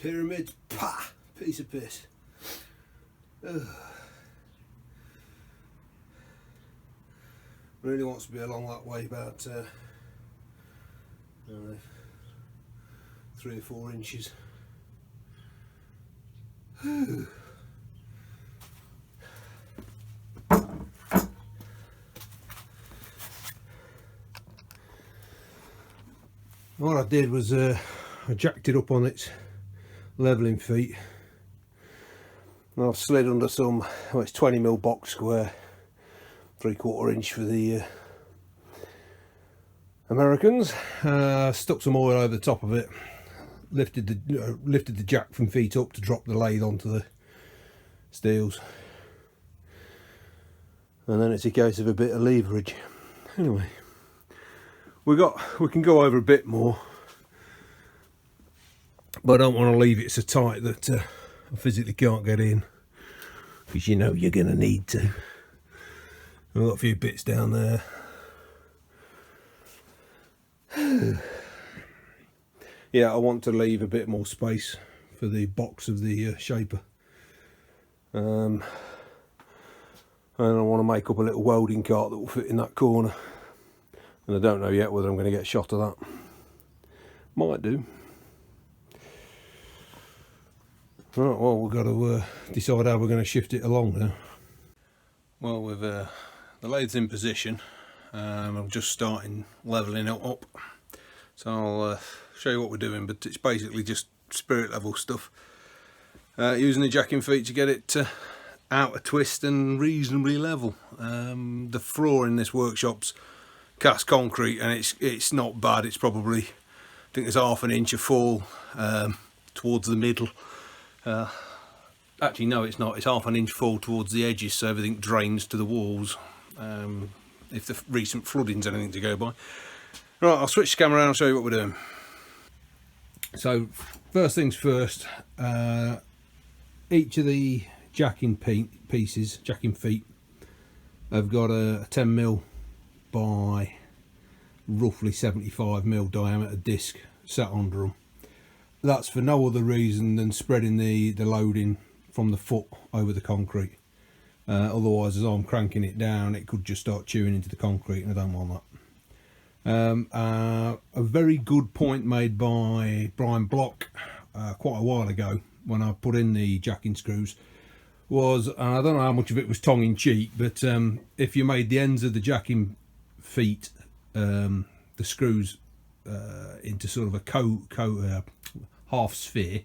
Pyramids, pah, piece of piss. Ugh. Really wants to be along that way about I don't know, 3 or 4 inches. What I did was I jacked it up on its levelling feet, and I've slid under some, well, it's 20mm box square, 3/4 inch for the Americans. Stuck some oil over the top of it, lifted the jack from feet up to drop the lathe onto the steels, and then it's a case of a bit of leverage. Anyway, we can go over a bit more, but I don't want to leave it so tight that I physically can't get in, because you know you're going to need to. I've got a few bits down there. Yeah, I want to leave a bit more space for the box of the shaper, and I want to make up a little welding cart that will fit in that corner, and I don't know yet whether I'm going to get a shot of that. Might do. Right, well, we've got to decide how we're going to shift it along now. Well, with the lathe's in position, I'm just starting levelling it up, so I'll show you what we're doing, but it's basically just spirit level stuff, using the jacking feet to get it out of twist and reasonably level. The floor in this workshop's cast concrete, and it's not bad. It's probably, I think there's 1/2 inch of fall towards the middle. Actually no, it's not, it's 1/2 inch fall towards the edges, so everything drains to the walls, if the recent flooding's anything to go by. Right, I'll switch the camera around and show you what we're doing. So first things first, each of the jacking pieces, jacking feet, have got a 10mm by roughly 75mm diameter disc sat under them. That's for no other reason than spreading the loading from the foot over the concrete. Otherwise, as I'm cranking it down, it could just start chewing into the concrete, and I don't want that. A very good point made by Brian Block quite a while ago when I put in the jacking screws was, and I don't know how much of it was tongue-in-cheek, but if you made the ends of the jacking feet, the screws, into sort of a half sphere,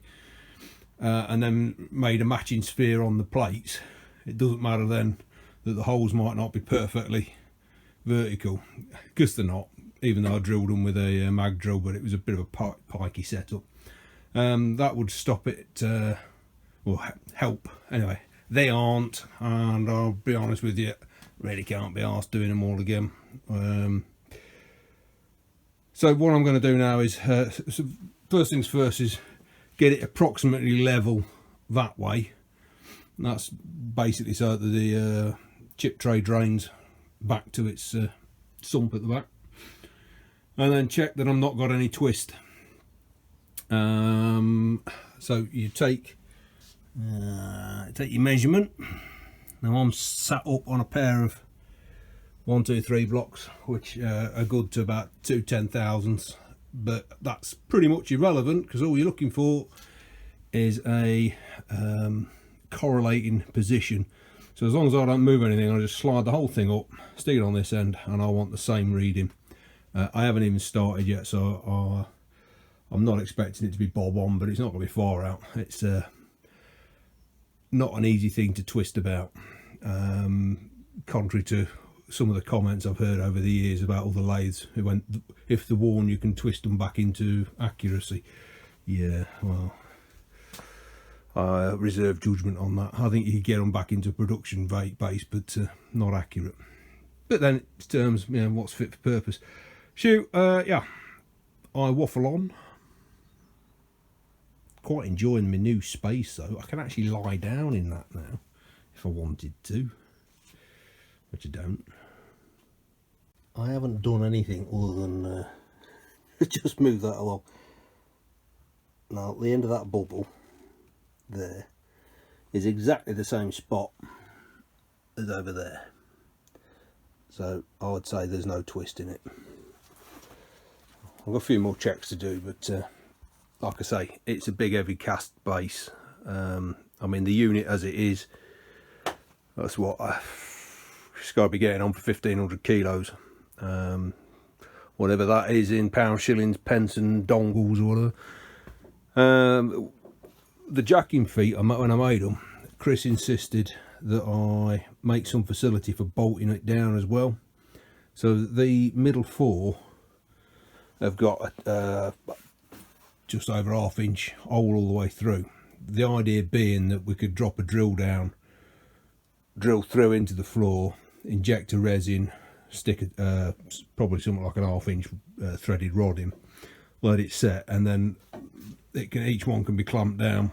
and then made a matching sphere on the plates, it doesn't matter then that the holes might not be perfectly vertical, because they're not, even though I drilled them with a mag drill, but it was a bit of a pikey setup. That would stop it, or help. Anyway, they aren't, and I'll be honest with you, really can't be arsed doing them all again. So what I'm going to do now is, first things first, is get it approximately level that way. And that's basically so that the chip tray drains back to its sump at the back, and then check that I've not got any twist. So you take your measurement. Now I'm sat up on a pair of 1, 2, 3 blocks, which are good to about 2 10,000ths, but that's pretty much irrelevant, because all you're looking for is a correlating position. So as long as I don't move anything, I'll just slide the whole thing up, stick it on this end, and I want the same reading. I haven't even started yet, so I'm not expecting it to be bob on, but it's not going to be far out. It's not an easy thing to twist about, contrary to some of the comments I've heard over the years about other lathes who went, if they're worn you can twist them back into accuracy. Yeah, well, I reserve judgment on that. I think you can get them back into production base, but not accurate. But then it's terms, you know, what's fit for purpose. Shoot, yeah, I waffle on. Quite enjoying my new space though. I can actually lie down in that now if I wanted to, which I don't. I haven't done anything other than just move that along. Now the end of that bubble there is exactly the same spot as over there, so I would say there's no twist in it. I've got a few more checks to do, but like I say, it's a big heavy cast base. I mean, the unit as it is, that's what it's got to be getting on for 1,500 kilos, whatever that is in pounds, shillings, pence and dongles or whatever. The jacking feet, when I made them, Chris insisted that I make some facility for bolting it down as well. So the middle four have got just over ½ inch hole all the way through. The idea being that we could drop a drill down, drill through into the floor, inject a resin, stick probably something like an ½ inch threaded rod in, let it set, and then each one can be clamped down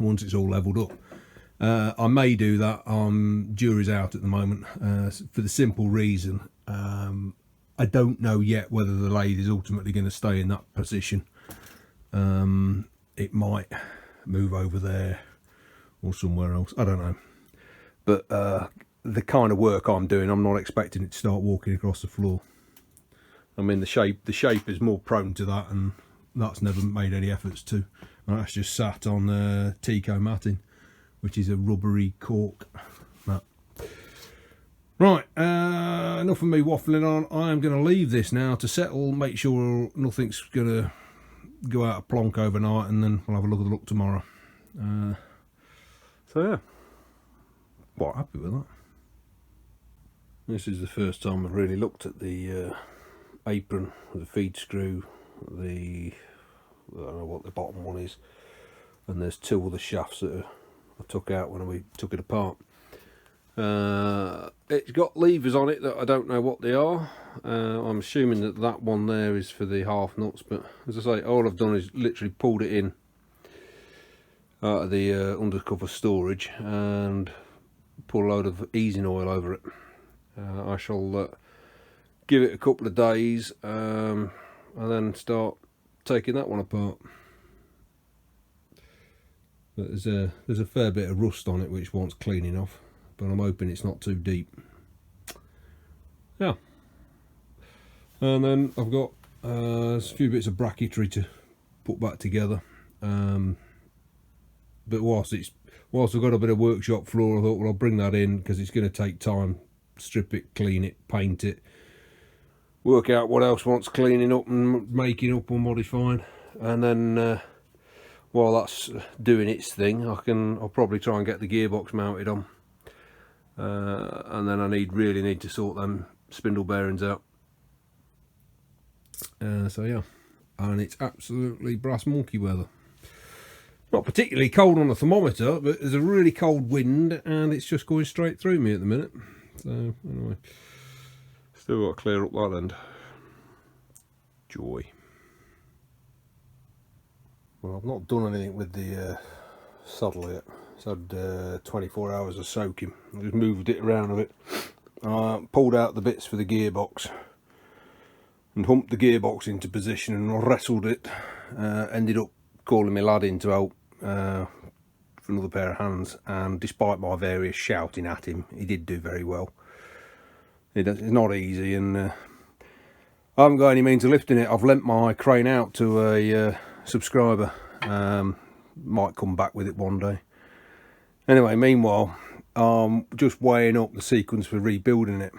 once it's all leveled up. I may do that. Jury's out at the moment, for the simple reason I don't know yet whether the lathe is ultimately going to stay in that position. It might move over there or somewhere else, I don't know, but the kind of work I'm doing, I'm not expecting it to start walking across the floor. I mean, the shape is more prone to that, and that's never made any efforts to. That's just sat on Tico matting, which is a rubbery cork mat. Right, enough of me waffling on. I am going to leave this now to settle, make sure nothing's going to go out of plonk overnight, and then we'll have a look at the look tomorrow. So yeah, quite happy with that. This is the first time I've really looked at the apron, the feed screw, I don't know what the bottom one is, and there's two other shafts that I took out when we took it apart. It's got levers on it that I don't know what they are. I'm assuming that that one there is for the half nuts, but as I say, all I've done is literally pulled it in out of the undercover storage and put a load of easing oil over it. I shall give it a couple of days and then start taking that one apart. But there's a fair bit of rust on it which wants cleaning off, but I'm hoping it's not too deep. Yeah, and then I've got a few bits of bracketry to put back together. But whilst I've got a bit of workshop floor, I thought, well, I'll bring that in because it's going to take time. Strip it, clean it, paint it, work out what else wants cleaning up and making up or modifying, and then while that's doing its thing, I'll probably try and get the gearbox mounted on, and then I really need to sort them spindle bearings out. So yeah, and it's absolutely brass monkey weather. Not particularly cold on the thermometer, but there's a really cold wind and it's just going straight through me at the minute. So anyway, still got to clear up that end. Joy. Well, I've not done anything with the saddle yet. It's had 24 hours of soaking. I just moved it around a bit. Pulled out the bits for the gearbox and humped the gearbox into position and wrestled it. Ended up calling my lad in to help for another pair of hands, and despite my various shouting at him, he did do very well. It's not easy, and I haven't got any means of lifting it. I've lent my crane out to a subscriber. Might come back with it one day. Anyway, meanwhile, just weighing up the sequence for rebuilding it.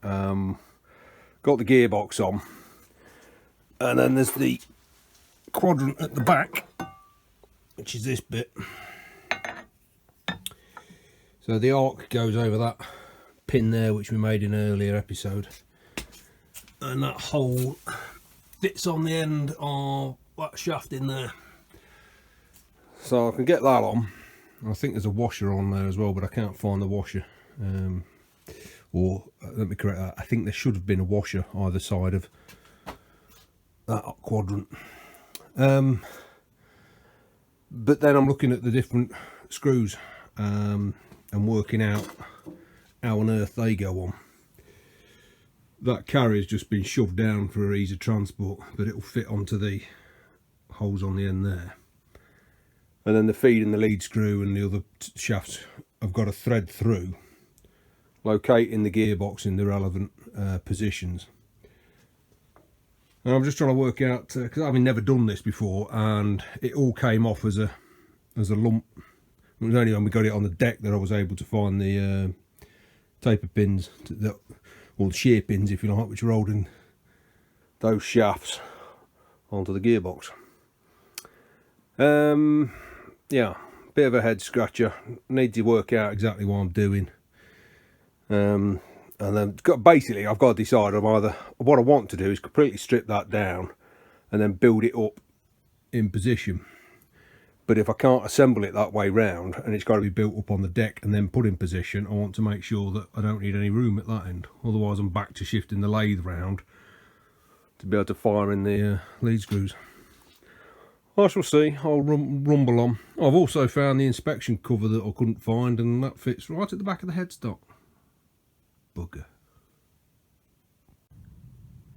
Got the gearbox on, and then there's the quadrant at the back, which is this bit. So the arc goes over that pin there, which we made in an earlier episode, and that hole fits on the end of that shaft in there. So I can get that on. I think there's a washer on there as well, but I can't find the washer. Or let me correct that, I think there should have been a washer either side of that quadrant. But then I'm looking at the different screws and working out how on earth they go on. That carrier's just been shoved down for ease of transport, but it'll fit onto the holes on the end there. And then the feed and the lead screw and the other shafts I've got to thread through, locating the gearbox in the relevant positions. And I'm just trying to work out, because I've never done this before, and it all came off as a lump. It was only when we got it on the deck that I was able to find the taper pins, or the shear pins if you like, which are holding those shafts onto the gearbox. Yeah, bit of a head scratcher. Need to work out exactly what I'm doing. And then basically I've got to decide on either what I want to do is completely strip that down and then build it up in position. But if I can't assemble it that way round and it's got to be built up on the deck and then put in position, I want to make sure that I don't need any room at that end. Otherwise I'm back to shifting the lathe round to be able to fire in the lead screws. I shall see. I'll rumble on. I've also found the inspection cover that I couldn't find, and that fits right at the back of the headstock. Bugger.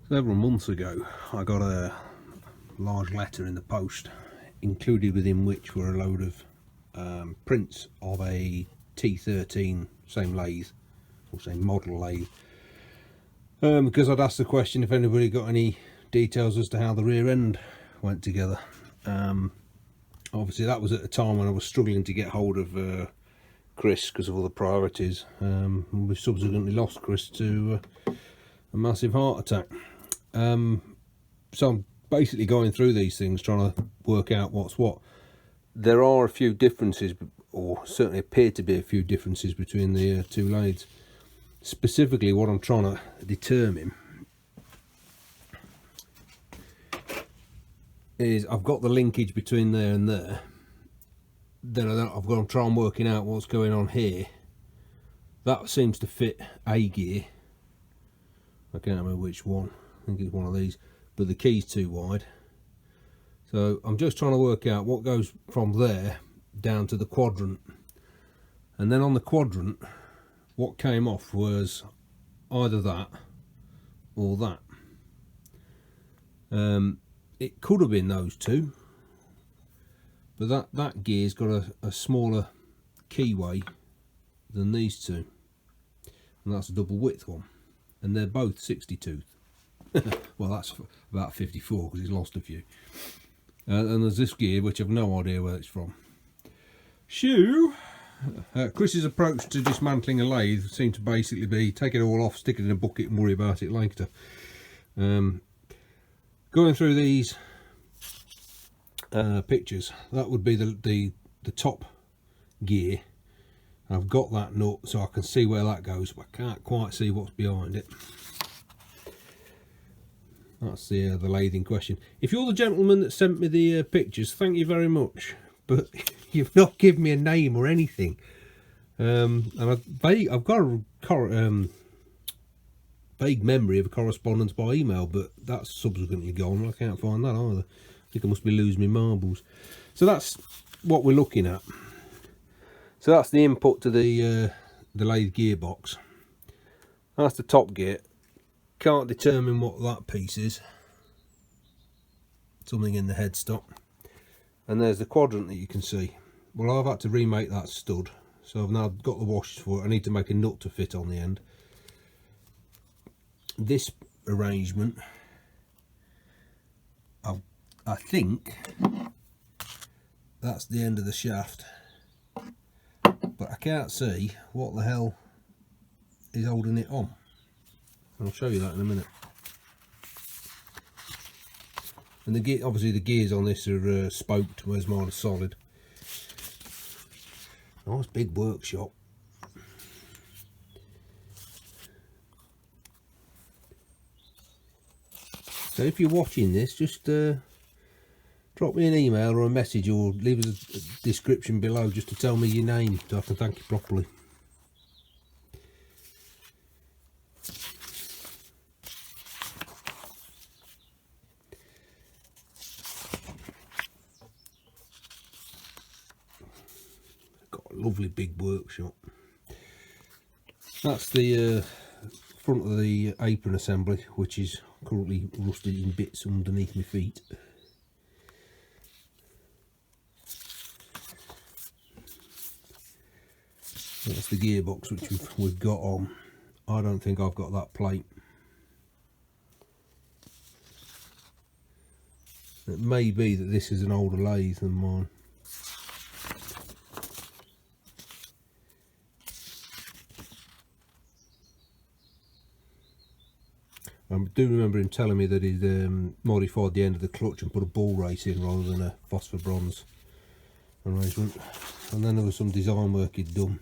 Several months ago I got a large letter in the post, included within which were a load of prints of a T13, same lathe, or same model lathe, because I'd asked the question if anybody got any details as to how the rear end went together. Obviously that was at a time when I was struggling to get hold of Chris because of other priorities. We subsequently lost Chris to a massive heart attack. So I'm basically going through these things, trying to work out what's what. There are a few differences, or certainly appear to be a few differences between the two lathes. Specifically what I'm trying to determine is I've got the linkage between there and there. Then I've got to try and working out what's going on here. That seems to fit a gear. I can't remember which one. I think it's one of these, but the key's too wide. So I'm just trying to work out what goes from there down to the quadrant, and then on the quadrant what came off was either that or that. It could have been those two, but that gear's got a smaller keyway than these two, and that's a double width one, and they're both 60 tooth. Well, that's about 54 because he's lost a few. And there's this gear which I've no idea where it's from. Shoo! Chris's approach to dismantling a lathe seemed to basically be take it all off, stick it in a bucket and worry about it later. Going through these pictures, that would be the top gear. I've got that nut so I can see where that goes, but I can't quite see what's behind it. That's the lathe in question. If you're the gentleman that sent me the pictures, thank you very much, but you've not given me a name or anything. And I've got a vague memory of a correspondence by email, but that's subsequently gone. I can't find that either. I think I must be losing my marbles. So that's what we're looking at. So that's the input to the lathe gearbox. That's the top gear. Can't determine what that piece is. Something in the headstock. And there's the quadrant that you can see. Well, I've had to remake that stud, so I've now got the washers for it. I need to make a nut to fit on the end. This arrangement, I think that's the end of the shaft, but I can't see what the hell is holding it on. I'll show you that in a minute. And the gear, obviously the gears on this are spoked, whereas mine are solid. Nice big workshop. So if you're watching this, just drop me an email or a message, or leave us a description below just to tell me your name so I can thank you properly. Lovely big workshop. That's the front of the apron assembly, which is currently rusted in bits underneath my feet. That's the gearbox which we've got on. I don't think I've got that plate. It may be that this is an older lathe than mine. I do remember him telling me that he'd modified the end of the clutch and put a ball race in rather than a phosphor bronze arrangement. And then there was some design work he'd done.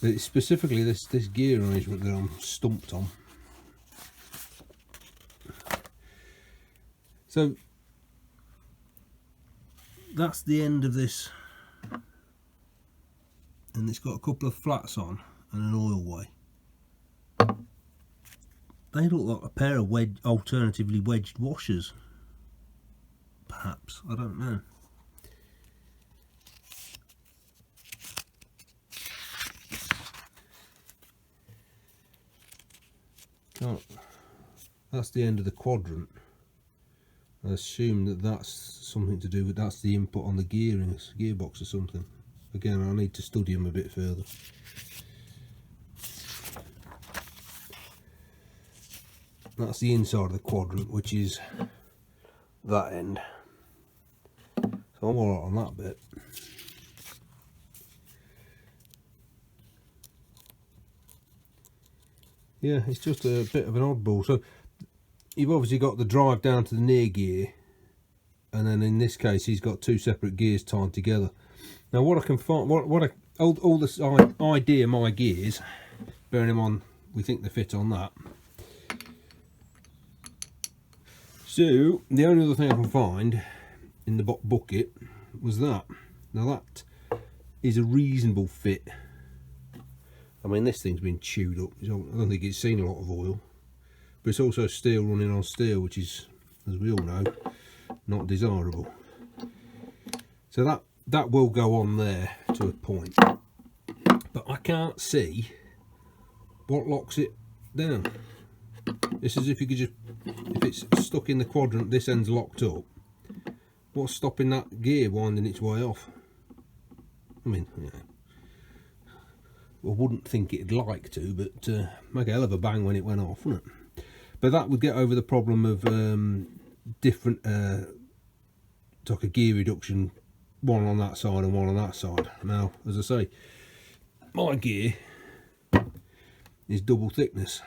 But it's specifically this gear arrangement that I'm stumped on. So that's the end of this. And it's got a couple of flats on and an oil way. They look like a pair of alternatively wedged washers. Perhaps, I don't know. Oh, that's the end of the quadrant. I assume that that's something to do with, that's the input on the gearbox or something. Again, I need to study them a bit further. That's the inside of the quadrant, which is that end. So I'm alright on that bit. Yeah, it's just a bit of an oddball. So you've obviously got the drive down to the near gear, and then in this case he's got two separate gears tied together. Now what I can find, all this idea my gears, bearing them on, we think they fit on that. So the only other thing I can find in the bucket was that. Now that is a reasonable fit. I mean, this thing's been chewed up. I don't think it's seen a lot of oil, but it's also steel running on steel, which is, as we all know, not desirable. So that will go on there to a point, but I can't see what locks it down. It's as if you could just, if it's stuck in the quadrant, this end's locked up. What's stopping that gear winding its way off? I mean, yeah, I wouldn't think it'd like to, but make a hell of a bang when it went off, wouldn't it? But that would get over the problem of different, like a gear reduction, one on that side and one on that side. Now, as I say, my gear is double thickness.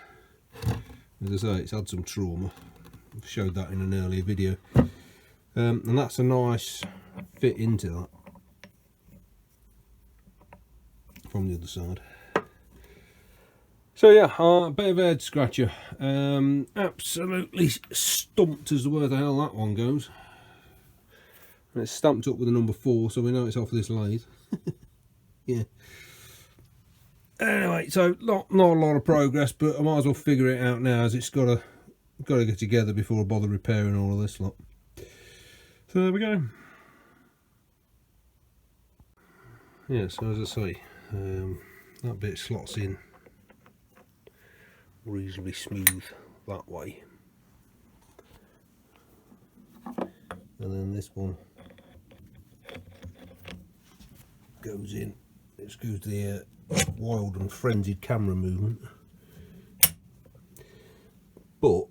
As I say, it's had some trauma. I've showed that in an earlier video, and that's a nice fit into that from the other side. So yeah, a bit of a head scratcher. Absolutely stumped as to where the hell that one goes. And it's stamped up with a number 4, so we know it's off this lathe. Yeah. Anyway, so not a lot of progress, but I might as well figure it out now, as it's got to get together before I bother repairing all of this lot. So there we go. Yeah, so as I say, that bit slots in reasonably smooth that way, and then this one goes in. Excuse the wild and frenzied camera movement, but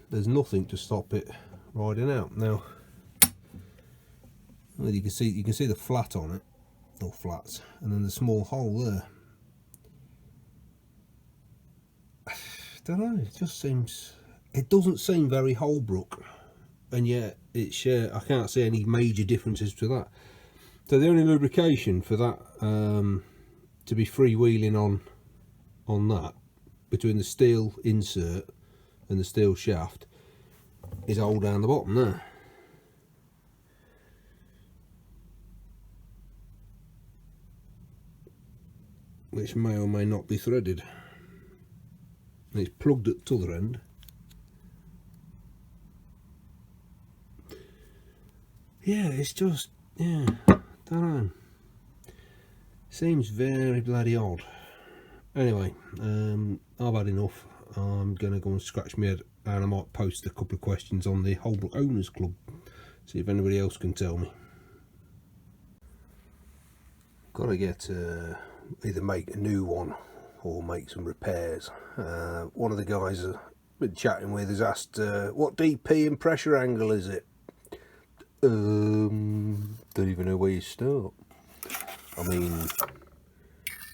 there's nothing to stop it riding out. Now, well, you can see the flat on it, or flats, and then the small hole there. I don't know, it just seems, it doesn't seem very Holbrook, and yet it's I can't see any major differences to that. So the only lubrication for that to be freewheeling on that, between the steel insert and the steel shaft, is all down the bottom there. Which may or may not be threaded. And it's plugged at the other end. Yeah, it's just, yeah, don't know. Seems very bloody odd. Anyway, I've had enough. I'm going to go and scratch my head, and I might post a couple of questions on the Holbrook Owners Club See if anybody else can tell me. Got to get either make a new one or make some repairs. One of the guys I've been chatting with has asked, what DP and pressure angle is it? Don't even know where you start. I mean,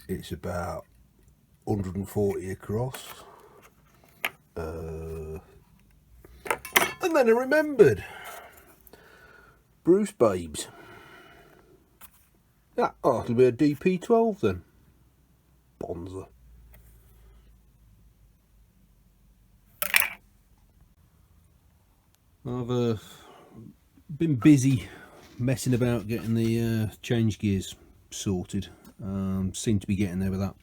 it's about 140 across. And then I remembered. Bruce Babes. That ought to be a DP12 then. Bonza. I've been busy messing about getting the change gears sorted. Seem to be getting there with that.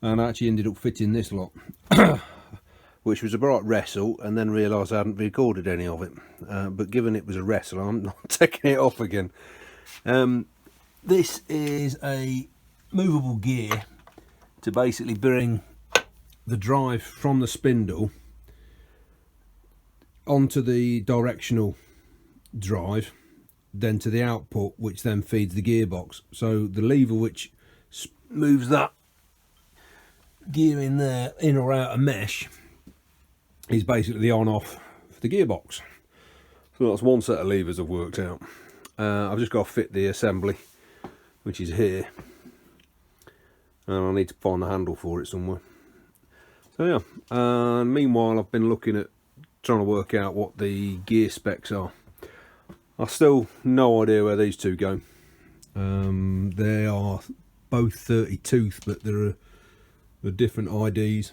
And I actually ended up fitting this lot. Which was a bright wrestle, and then realised I hadn't recorded any of it. But given it was a wrestle, I'm not taking it off again. This is a movable gear to basically bring the drive from the spindle onto the directional drive, then to the output, which then feeds the gearbox. So the lever which moves that gear in there, in or out of mesh, is basically the on-off for the gearbox. So that's one set of levers I've worked out. I've just got to fit the assembly, which is here, and I need to find the handle for it somewhere. So yeah, and meanwhile I've been looking at trying to work out what the gear specs are. I still no idea where these two go. They are both 30 tooth, but there are different IDs.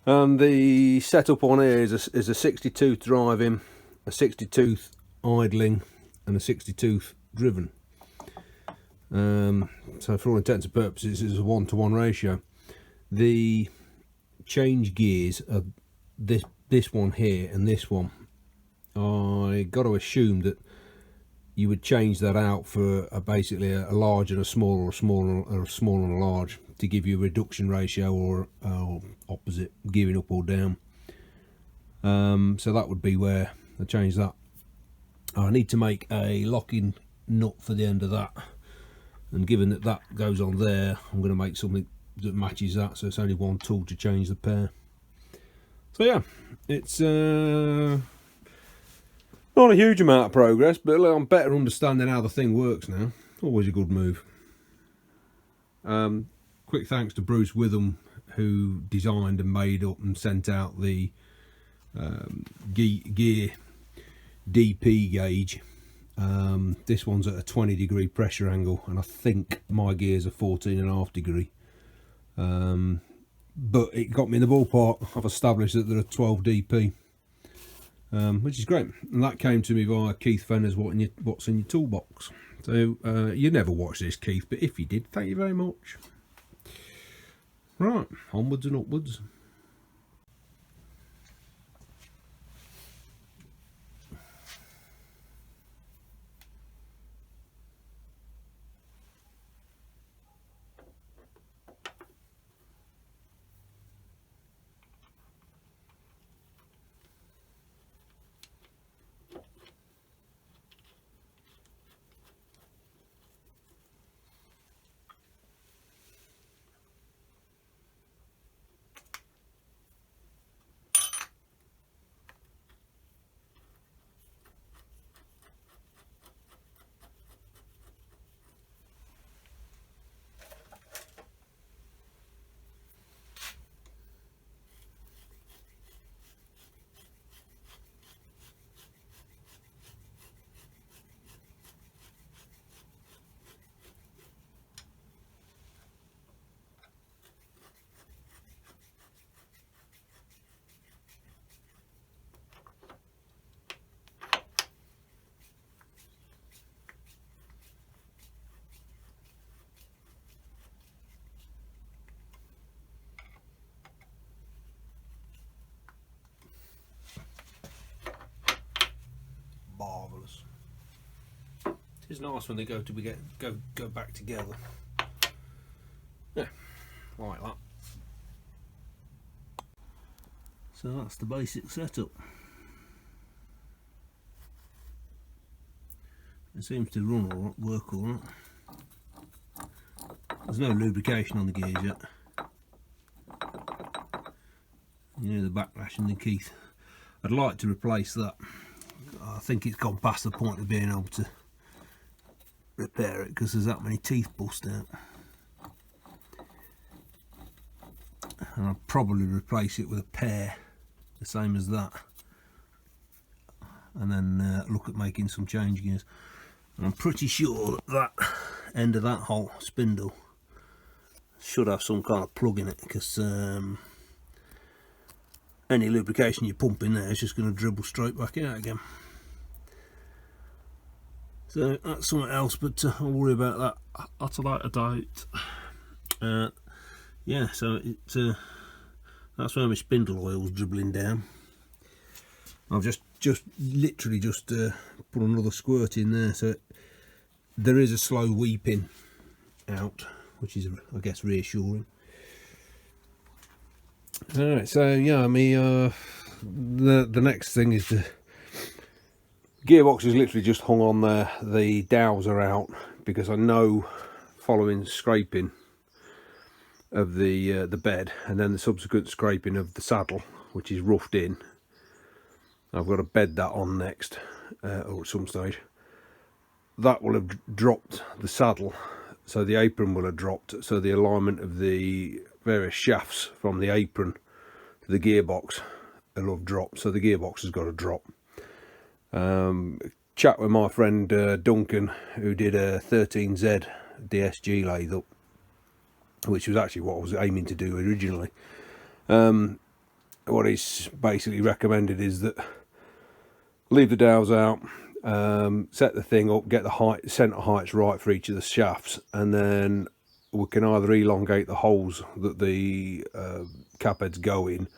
And the setup on here is a 60 tooth driving, a 60 tooth idling, and a 60 tooth driven. So for all intents and purposes, it's a 1-to-1 ratio. The change gears are this one here and this one. I got to assume that you would change that out for basically a large and a small, or a small and a large, to give you a reduction ratio, or opposite, gearing up or down. So that would be where I change that. I need to make a locking nut for the end of that, and given that that goes on there, I'm going to make something that matches that, so it's only one tool to change the pair. So yeah, it's not a huge amount of progress, but I'm better understanding how the thing works now. Always a good move. Quick thanks to Bruce Witham, who designed and made up and sent out the gear DP gauge. This one's at a 20-degree pressure angle, and I think my gears are 14.5 degree. But it got me in the ballpark. I've established that they're a 12 DP, which is great. And that came to me via Keith Fenner's What's in Your Toolbox. So you never watched this, Keith, but if you did, thank you very much. Right, onwards and upwards. Marvellous. It's nice when they go back together. Yeah, like that. So that's the basic setup. It seems to run all right, work all right. There's no lubrication on the gears yet. You know, the backlash and the Keith. I'd like to replace that. I think it's gone past the point of being able to repair it because there's that many teeth bust out. And I'll probably replace it with a pair, the same as that, and then look at making some change gears. And I'm pretty sure that that end of that whole spindle should have some kind of plug in it, because any lubrication you pump in there is just going to dribble straight back out again. So that's something else, but I'll worry about that at a later date. Yeah, so that's where my spindle oil's dribbling down. I've just literally put another squirt in there, so there is a slow weeping out, which is, I guess, reassuring. Alright, so yeah, the next thing is the gearbox is literally just hung on there. The dowels are out because I know, following scraping of the bed and then the subsequent scraping of the saddle, which is roughed in, I've got to bed that on next, or at some stage. That will have dropped the saddle, so the apron will have dropped, so the alignment of the various shafts from the apron to the gearbox will have dropped, so the gearbox has got to drop. Chat with my friend Duncan, who did a 13Z DSG lathe up, which was actually what I was aiming to do originally. What he's basically recommended is that leave the dowels out, set the thing up, get the centre heights right for each of the shafts, and then we can either elongate the holes that the cap heads go in,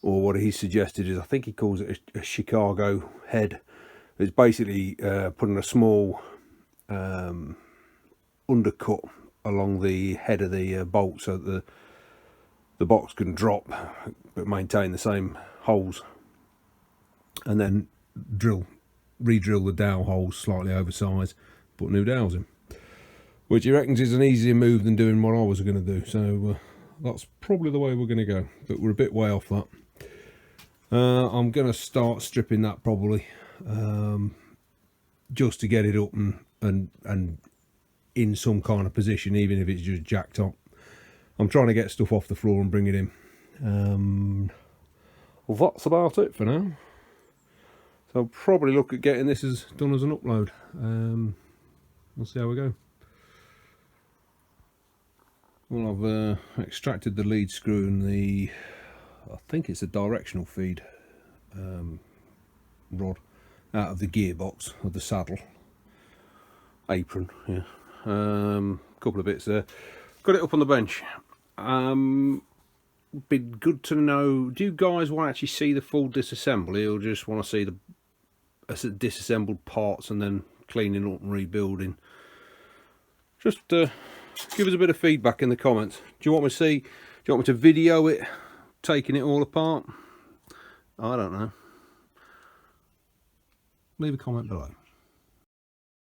or what he suggested is, I think he calls it a Chicago head. It's basically putting a small undercut along the head of the bolt, so that the box can drop but maintain the same holes, and then re-drill the dowel holes slightly oversized, put new dowels in, which he reckons is an easier move than doing what I was going to do. So that's probably the way we're going to go, but we're a bit way off that. I'm going to start stripping that probably, just to get it up and in some kind of position, even if it's just jacked up. I'm trying to get stuff off the floor and bring it in. Well, that's about it for now. So I'll probably look at getting this done as an upload. We'll see how we go. Well, I've extracted the lead screw and I think it's a directional feed rod out of the gearbox of the saddle apron. Yeah, couple of bits there. Got it up on the bench. Be good to know, do you guys want to actually see the full disassembly, or just want to see the disassembled parts and then cleaning up and rebuilding? Just give us a bit of feedback in the comments. Do you want me to video it taking it all apart? I don't know. Leave a comment below.